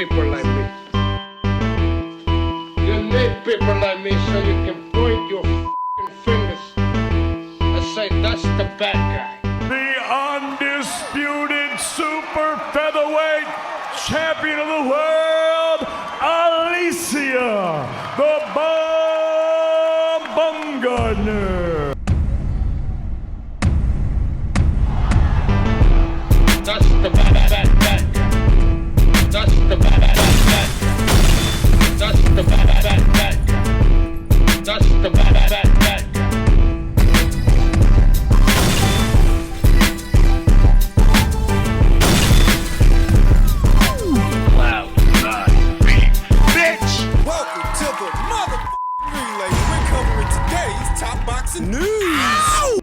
people like me. You need people like me so you can point your f***ing fingers and say, that's the bad guy. The undisputed super featherweight champion of the world, Alicia, the Baumgardner. That's the bad guy. That's the bad guy. That's the bad guy. That's the bad guy. Welcome to the motherfucking relay. We're covering today's top boxing news.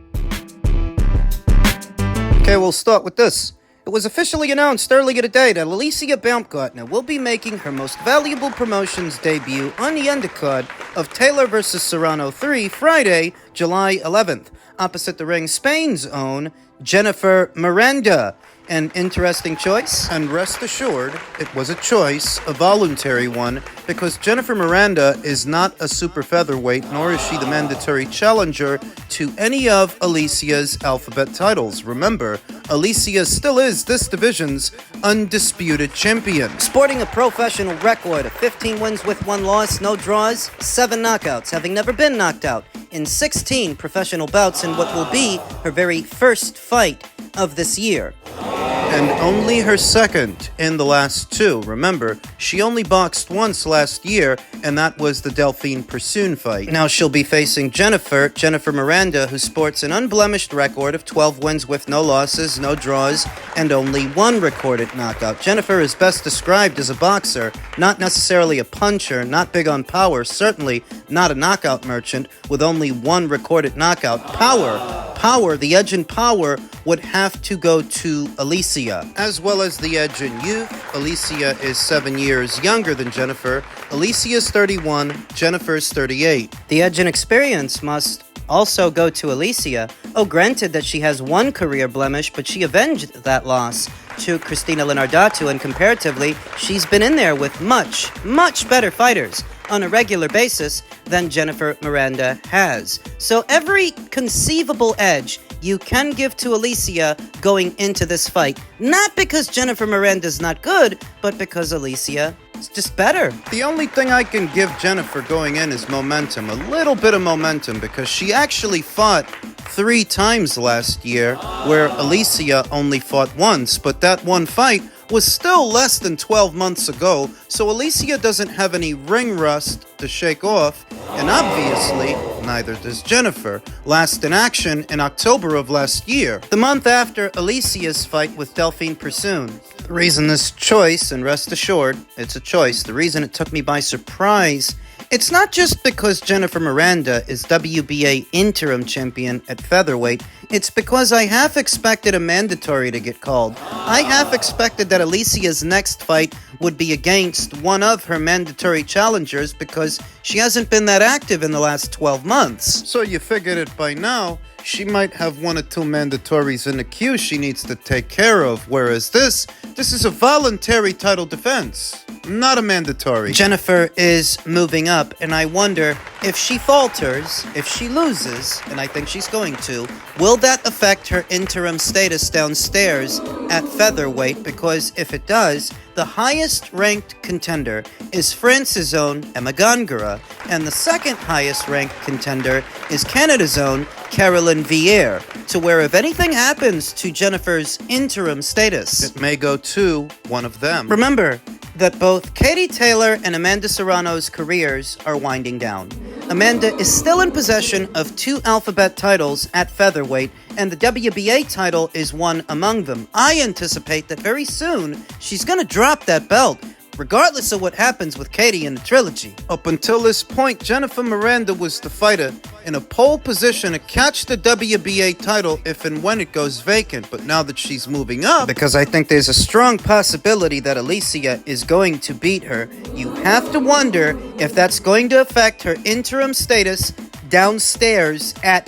Okay, we'll start with this. It was officially announced earlier today that Alicia Baumgardner will be making her most valuable promotions debut on the undercard of Taylor vs. Serrano 3 Friday, July 11th, opposite the ring Spain's own Jennifer Miranda. An interesting choice, and rest assured, it was a choice, a voluntary one, because Jennifer Miranda is not a super featherweight, nor is she the mandatory challenger to any of Alicia's alphabet titles. Remember, Alicia still is this division's undisputed champion. Sporting a professional record of 15 wins with 1 loss, no draws, 7 knockouts, having never been knocked out in 16 professional bouts in what will be her very first fight of this year. And only her second in the last 2. Remember, she only boxed once last year, and that was the Delphine Persoon fight. Now she'll be facing Jennifer Miranda, who sports an unblemished record of 12 wins with no losses, no draws, and only 1 recorded knockout. Jennifer is best described as a boxer, not necessarily a puncher, not big on power, certainly not a knockout merchant, with only 1 recorded knockout. Power, the edge in power would have to go to Alicia. As well as the edge in youth, Alicia is 7 years younger than Jennifer. Alicia's 31, Jennifer's 38. The edge in experience must also go to Alicia. Oh, granted that she has 1 career blemish, but she avenged that loss to Cristina Linardatu, and comparatively, she's been in there with much, much better fighters on a regular basis than Jennifer Miranda has. So every conceivable edge you can give to Alicia going into this fight, not because Jennifer Miranda's not good, but because Alicia is just better. The only thing I can give Jennifer going in is momentum, a little bit of momentum, because she actually fought 3 times last year, where Alicia only fought once, but that one fight was still less than 12 months ago, so Alicia doesn't have any ring rust to shake off, and obviously, neither does Jennifer. Last in action in October of last year, the month after Alicia's fight with Delphine Persoon. The reason this choice, and rest assured, it's a choice, the reason it took me by surprise, it's not just because Jennifer Miranda is WBA interim champion at featherweight, it's because I half expected a mandatory to get called. I half expected that Alicia's next fight would be against one of her mandatory challengers because she hasn't been that active in the last 12 months. So you figured it by now, she might have 1 or 2 mandatories in the queue she needs to take care of, whereas this is a voluntary title defense, not a mandatory. Jennifer is moving up, and I wonder if she falters, if she loses, and I think she's going to, will that affect her interim status downstairs at featherweight? Because if it does, the highest ranked contender is France's own Emma Gongora, and the second highest ranked contender is Canada's own Caroline Vieira, to where if anything happens to Jennifer's interim status, it may go to one of them. Remember that both Katie Taylor and Amanda Serrano's careers are winding down. Amanda is still in possession of 2 alphabet titles at featherweight, and the WBA title is one among them. I anticipate that very soon she's gonna drop that belt, regardless of what happens with Katie in the trilogy. Up until this point, Jennifer Miranda was the fighter in a pole position to catch the WBA title if and when it goes vacant. But now that she's moving up, because I think there's a strong possibility that Alicia is going to beat her, you have to wonder if that's going to affect her interim status downstairs at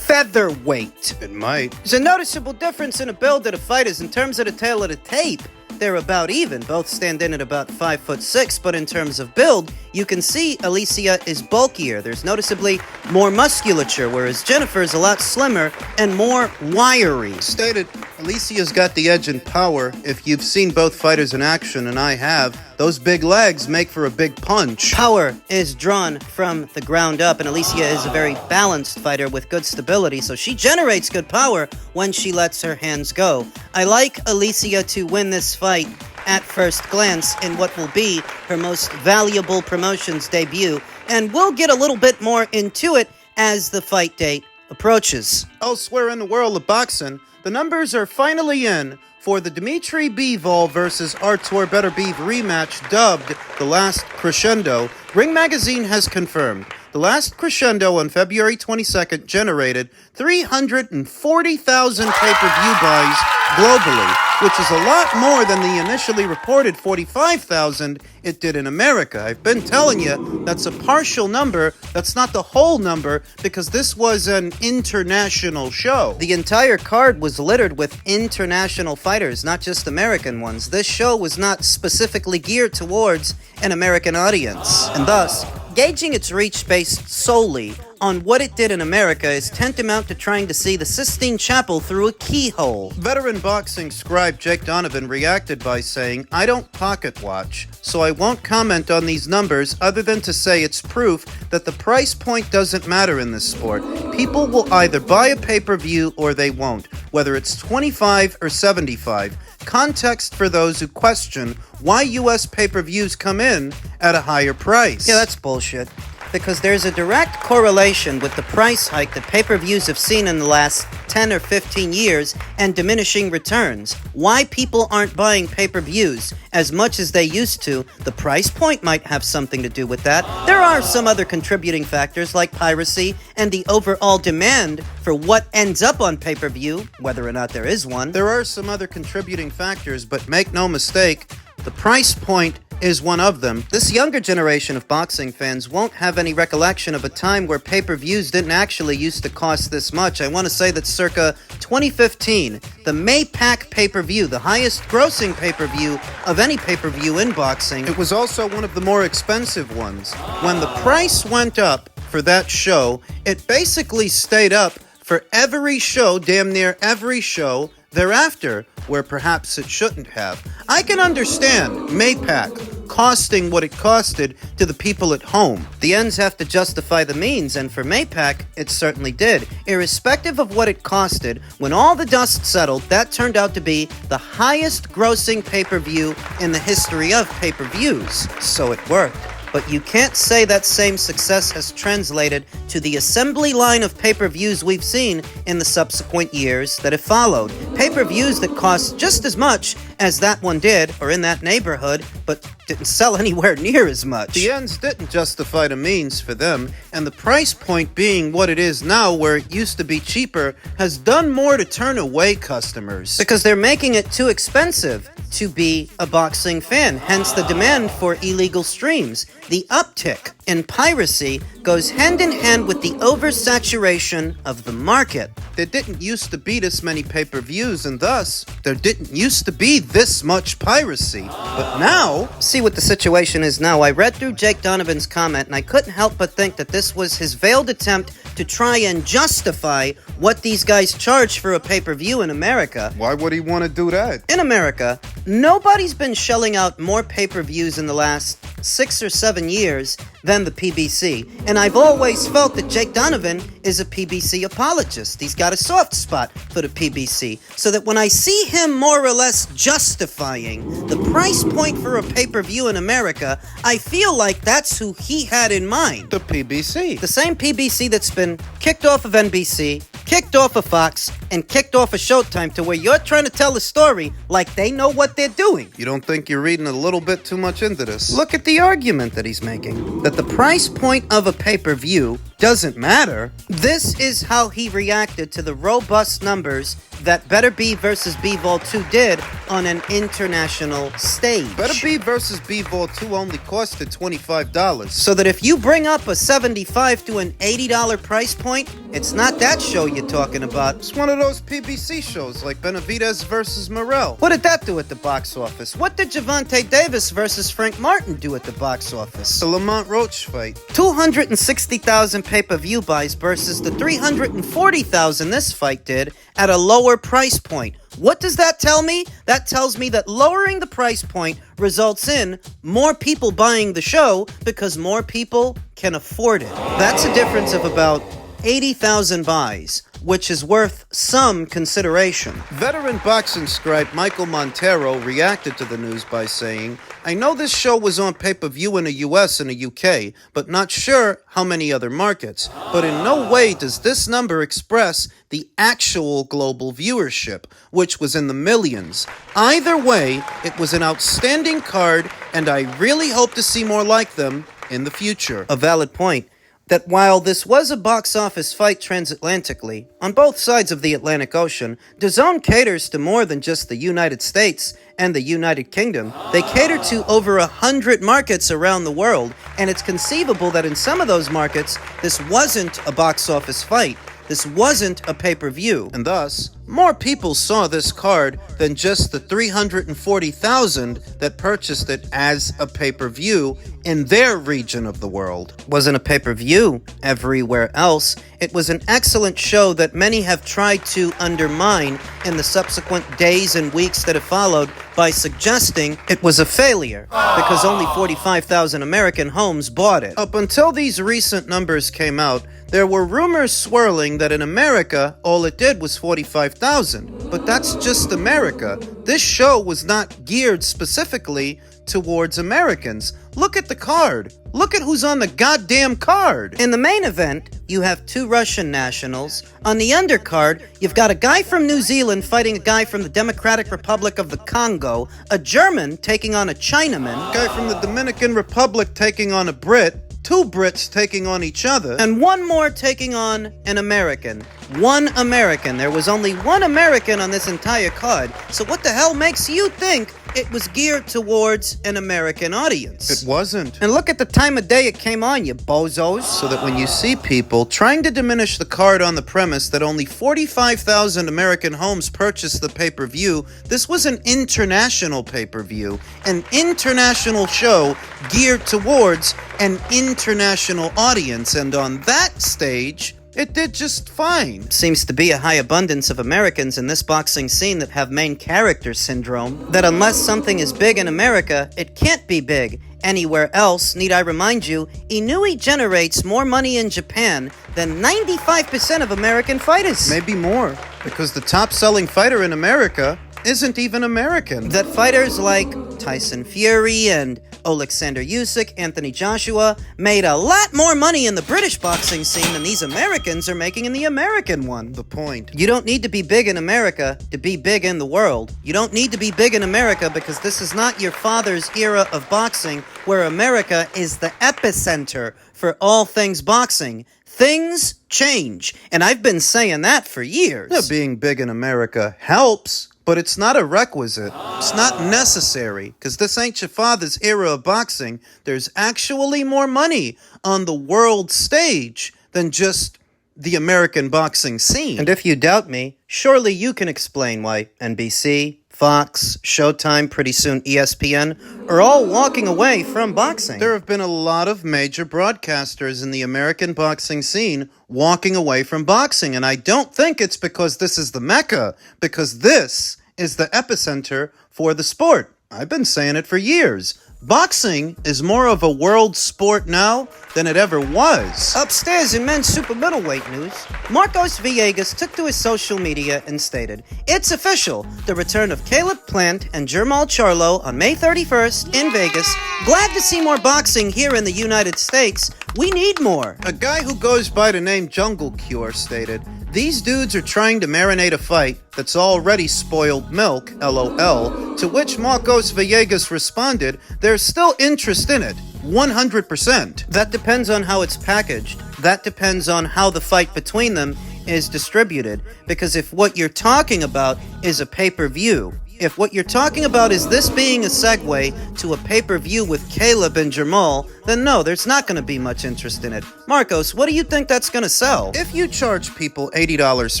featherweight. It might. There's a noticeable difference in the build of the fighters in terms of the tail of the tape. they're about even. Both stand in at about 5'6", but in terms of build, you can see Alicia is bulkier. There's noticeably more musculature, whereas Jennifer is a lot slimmer and more wiry. Stated, Alicia's got the edge in power. If you've seen both fighters in action, and I have, those big legs make for a big punch. Power is drawn from the ground up, and Alicia is a very balanced fighter with good stability, so she generates good power when she lets her hands go. I like Alicia to win this fight at first glance in what will be her most valuable promotions debut, and we'll get a little bit more into it as the fight date approaches. Elsewhere in the world of boxing, the numbers are finally in for the Dmitry Bivol versus Artur Beterbiev rematch dubbed The Last Crescendo. Ring Magazine has confirmed The Last Crescendo on February 22nd generated 340,000 pay-per-view buys globally, which is a lot more than the initially reported 45,000 it did in America. I've been telling you, that's a partial number, that's not the whole number, because this was an international show. The entire card was littered with international fighters, not just American ones. This show was not specifically geared towards an American audience, and thus, gauging its reach based solely on what it did in America is tantamount to trying to see the Sistine Chapel through a keyhole. Veteran boxing scribe Jake Donovan reacted by saying, "I don't pocket watch, so I won't comment on these numbers other than to say it's proof that the price point doesn't matter in this sport. People will either buy a pay-per-view or they won't, whether it's 25 or 75. Context for those who question why US pay-per-views come in at a higher price." Yeah, that's bullshit. Because there's a direct correlation with the price hike that pay-per-views have seen in the last 10 or 15 years and diminishing returns. Why people aren't buying pay-per-views as much as they used to, the price point might have something to do with that. There are some other contributing factors like piracy and the overall demand for what ends up on pay-per-view, whether or not there is one. There are some other contributing factors, but make no mistake, the price point is one of them. This younger generation of boxing fans won't have any recollection of a time where pay-per-views didn't actually used to cost this much. I want to say that circa 2015, the Maypac pay-per-view, the highest grossing pay-per-view of any pay-per-view in boxing, it was also one of the more expensive ones. When the price went up for that show, it basically stayed up for every show, damn near every show thereafter, where perhaps it shouldn't have. I can understand Maypac costing what it costed to the people at home. The ends have to justify the means, and for Maypac, it certainly did. Irrespective of what it costed, when all the dust settled, that turned out to be the highest grossing pay-per-view in the history of pay-per-views. So it worked. But you can't say that same success has translated to the assembly line of pay-per-views we've seen in the subsequent years that have followed. Pay-per-views that cost just as much as that one did, or in that neighborhood, but didn't sell anywhere near as much. The ends didn't justify the means for them, and the price point being what it is now, where it used to be cheaper, has done more to turn away customers. Because they're making it too expensive to be a boxing fan, hence the demand for illegal streams. The uptick in piracy goes hand in hand with the oversaturation of the market. There didn't used to be this many pay-per-views, and thus, there didn't used to be this much piracy. But now, see what the situation is now. I read through Jake Donovan's comment, and I couldn't help but think that this was his veiled attempt to try and justify what these guys charge for a pay-per-view in America. Why would he want to do that? In America, nobody's been shelling out more pay-per-views in the last 6 or 7 years than the PBC. And I've always felt that Jake Donovan is a PBC apologist. He's got a soft spot for the PBC. So that when I see him more or less justifying the price point for a pay-per-view in America, I feel like that's who he had in mind. The PBC. The same PBC that's been kicked off of NBC, kicked off of Fox, and kicked off of Showtime, to where you're trying to tell a story like they know what they're doing. You don't think you're reading a little bit too much into this? Look at the argument that he's making, that the price point of a pay-per-view doesn't matter. This is how he reacted to the robust numbers that Beterbiev versus Bivol II did on an international stage. Beterbiev versus Bivol II only costed $25. So that if you bring up a $75 to an $80 price point, It's not that show you're talking about. It's one of those PBC shows like Benavidez versus Morel. What did that do at the box office? What did Javante Davis versus Frank Martin do at the box office? The Lamont Roach fight. 260,000 pay-per-view buys versus the 340,000 this fight did at a lower price point. What does that tell me? That tells me that lowering the price point results in more people buying the show because more people can afford it. That's a difference of about 80,000 buys, which is worth some consideration. Veteran boxing scribe Michael Montero reacted to the news by saying, "I know this show was on pay-per-view in the US and the UK, but not sure how many other markets. But in no way does this number express the actual global viewership, which was in the millions. Either way, it was an outstanding card, and I really hope to see more like them in the future." A valid point. That while this was a box office fight transatlantically, on both sides of the Atlantic Ocean, DAZN caters to more than just the United States and the United Kingdom. They cater to over 100 markets around the world, and it's conceivable that in some of those markets, this wasn't a box office fight. This wasn't a pay-per-view. And thus, more people saw this card than just the 340,000 that purchased it as a pay-per-view in their region of the world. Wasn't a pay-per-view everywhere else. It was an excellent show that many have tried to undermine in the subsequent days and weeks that have followed by suggesting it was a failure because only 45,000 American homes bought it. Up until these recent numbers came out, there were rumors swirling that in America, all it did was 45,000. But that's just America. This show was not geared specifically towards Americans. Look at the card. Look at who's on the goddamn card. In the main event, you have two Russian nationals. On the undercard, you've got a guy from New Zealand fighting a guy from the Democratic Republic of the Congo, a German taking on a Chinaman, A guy from the Dominican Republic taking on a Brit, two Brits taking on each other, and one more taking on an American. One American. There was only one American on this entire card. So what the hell makes you think it was geared towards an American audience? it wasn't. And look at the time of day it came on, you bozos. So that when you see people trying to diminish the card on the premise that only 45,000 American homes purchased the pay-per-view, this was an international pay-per-view, an international show geared towards an international audience, and on that stage, it did just fine. Seems to be a high abundance of Americans in this boxing scene that have main character syndrome. That unless something is big in America, it can't be big anywhere else. Need I remind you, Inoue generates more money in Japan than 95% of American fighters. Maybe more, because the top-selling fighter in America isn't even American. That fighters like Tyson Fury and Alexander Usyk, Anthony Joshua made a lot more money in the British boxing scene than these Americans are making in the American one. The point. You don't need to be big in America to be big in the world. You don't need to be big in America because this is not your father's era of boxing where America is the epicenter for all things boxing. Things change, and I've been saying that for years. Yeah, being big in America helps, but it's not a requisite. It's not necessary, because this ain't your father's era of boxing. There's actually more money on the world stage than just the American boxing scene. And if you doubt me, surely you can explain why NBC, Fox, Showtime, pretty soon ESPN, are all walking away from boxing. There have been a lot of major broadcasters in the American boxing scene walking away from boxing, and I don't think it's because this is the Mecca, because this is the epicenter for the sport. I've been saying it for years. Boxing is more of a world sport now than it ever was. Upstairs in men's super middleweight news, Marcos Villegas took to his social media and stated, "It's official, the return of Caleb Plant and Jermall Charlo on May 31st in Vegas. Glad to see more boxing here in the United States. We need more." A guy who goes by the name Jungle Cure stated, "These dudes are trying to marinate a fight that's already spoiled milk, LOL," to which Marcos Villegas responded, "There's still interest in it, 100%. That depends on how it's packaged. That depends on how the fight between them is distributed. Because if what you're talking about is a pay-per-view, If what you're talking about is this being a segue to a pay-per-view with Caleb and Jamal, then no, there's not going to be much interest in it. Marcos, what do you think that's going to sell? If you charge people $80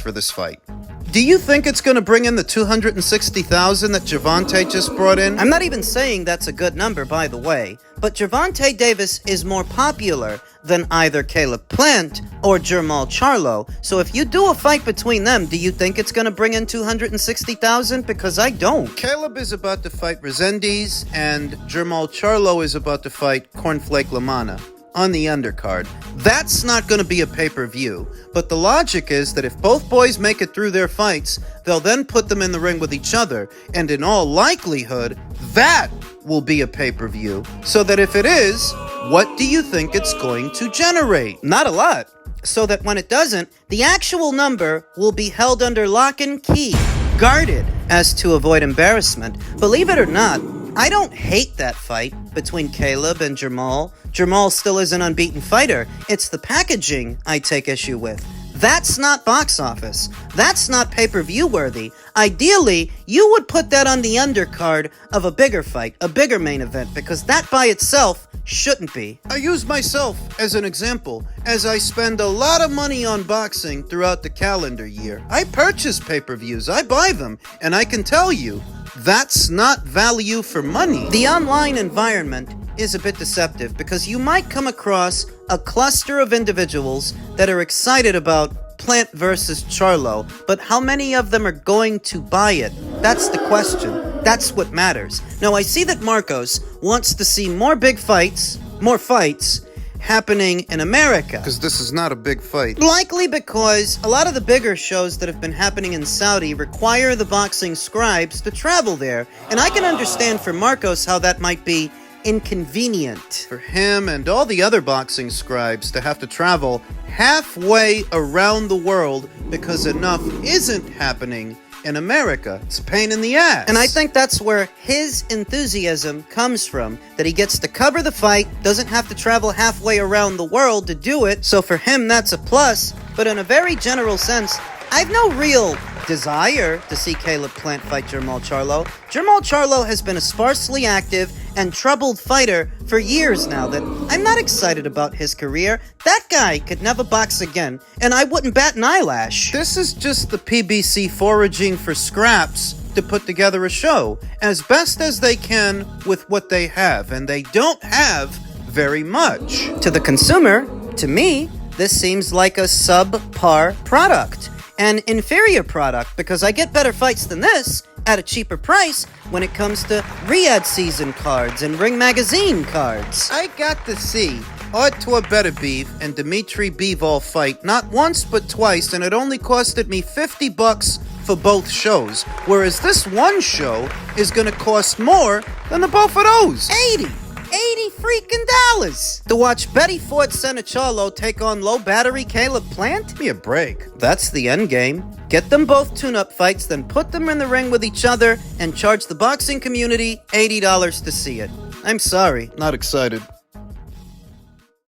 for this fight, do you think it's going to bring in the $260,000 that Gervonta just brought in? I'm not even saying that's a good number, by the way, but Gervonta Davis is more popular than either Caleb Plant or Jamal Charlo. So if you do a fight between them, do you think it's going to bring in $260,000? Because I don't. Caleb is about to fight Resendiz, and Jamal Charlo is about to fight Cornflake Lamana on the undercard. That's not going to be a pay-per-view, but the logic is that if both boys make it through their fights, they'll then put them in the ring with each other, and in all likelihood, that will be a pay-per-view. So that if it is, what do you think it's going to generate? Not a lot. So that when it doesn't, the actual number will be held under lock and key, guarded, as to avoid embarrassment. Believe it or not, I don't hate that fight between Caleb and Jamal. Jamal still is an unbeaten fighter. It's the packaging I take issue with. That's not box office. That's not pay-per-view worthy. Ideally, you would put that on the undercard of a bigger fight, a bigger main event, because that by itself shouldn't be. I use myself as an example, as I spend a lot of money on boxing throughout the calendar year. I purchase pay-per-views, I buy them, and I can tell you, that's not value for money. The online environment is a bit deceptive because you might come across a cluster of individuals that are excited about Plant versus Charlo, but how many of them are going to buy it? That's the question. That's what matters. Now, I see that Marcos wants to see more fights happening in America. Because this is not a big fight. Likely because a lot of the bigger shows that have been happening in Saudi require the boxing scribes to travel there. And I can understand for Marcos how that might be inconvenient. For him and all the other boxing scribes to have to travel halfway around the world because enough isn't happening in America. It's a pain in the ass. And I think that's where his enthusiasm comes from, that he gets to cover the fight, doesn't have to travel halfway around the world to do it, so for him that's a plus, but in a very general sense, I've no real desire to see Caleb Plant fight Jamal Charlo. Jamal Charlo has been a sparsely active and troubled fighter for years now that I'm not excited about his career. That guy could never box again, and I wouldn't bat an eyelash. This is just the PBC foraging for scraps to put together a show as best as they can with what they have, and they don't have very much. To the consumer, to me, this seems like a subpar product. An inferior product, because I get better fights than this at a cheaper price when it comes to Riyadh season cards and Ring Magazine cards. I got to see Artur Beterbiev and Dmitry Bivol fight not once but twice, and it only costed me $50 for both shows, whereas this one show is gonna cost more than the both of those. 80 freaking dollars to watch Betty Ford Charlo take on low battery Caleb Plant? Give me a break. That's the end game. Get them both tune-up fights, then put them in the ring with each other and charge the boxing community $80 to see it. I'm sorry. Not excited.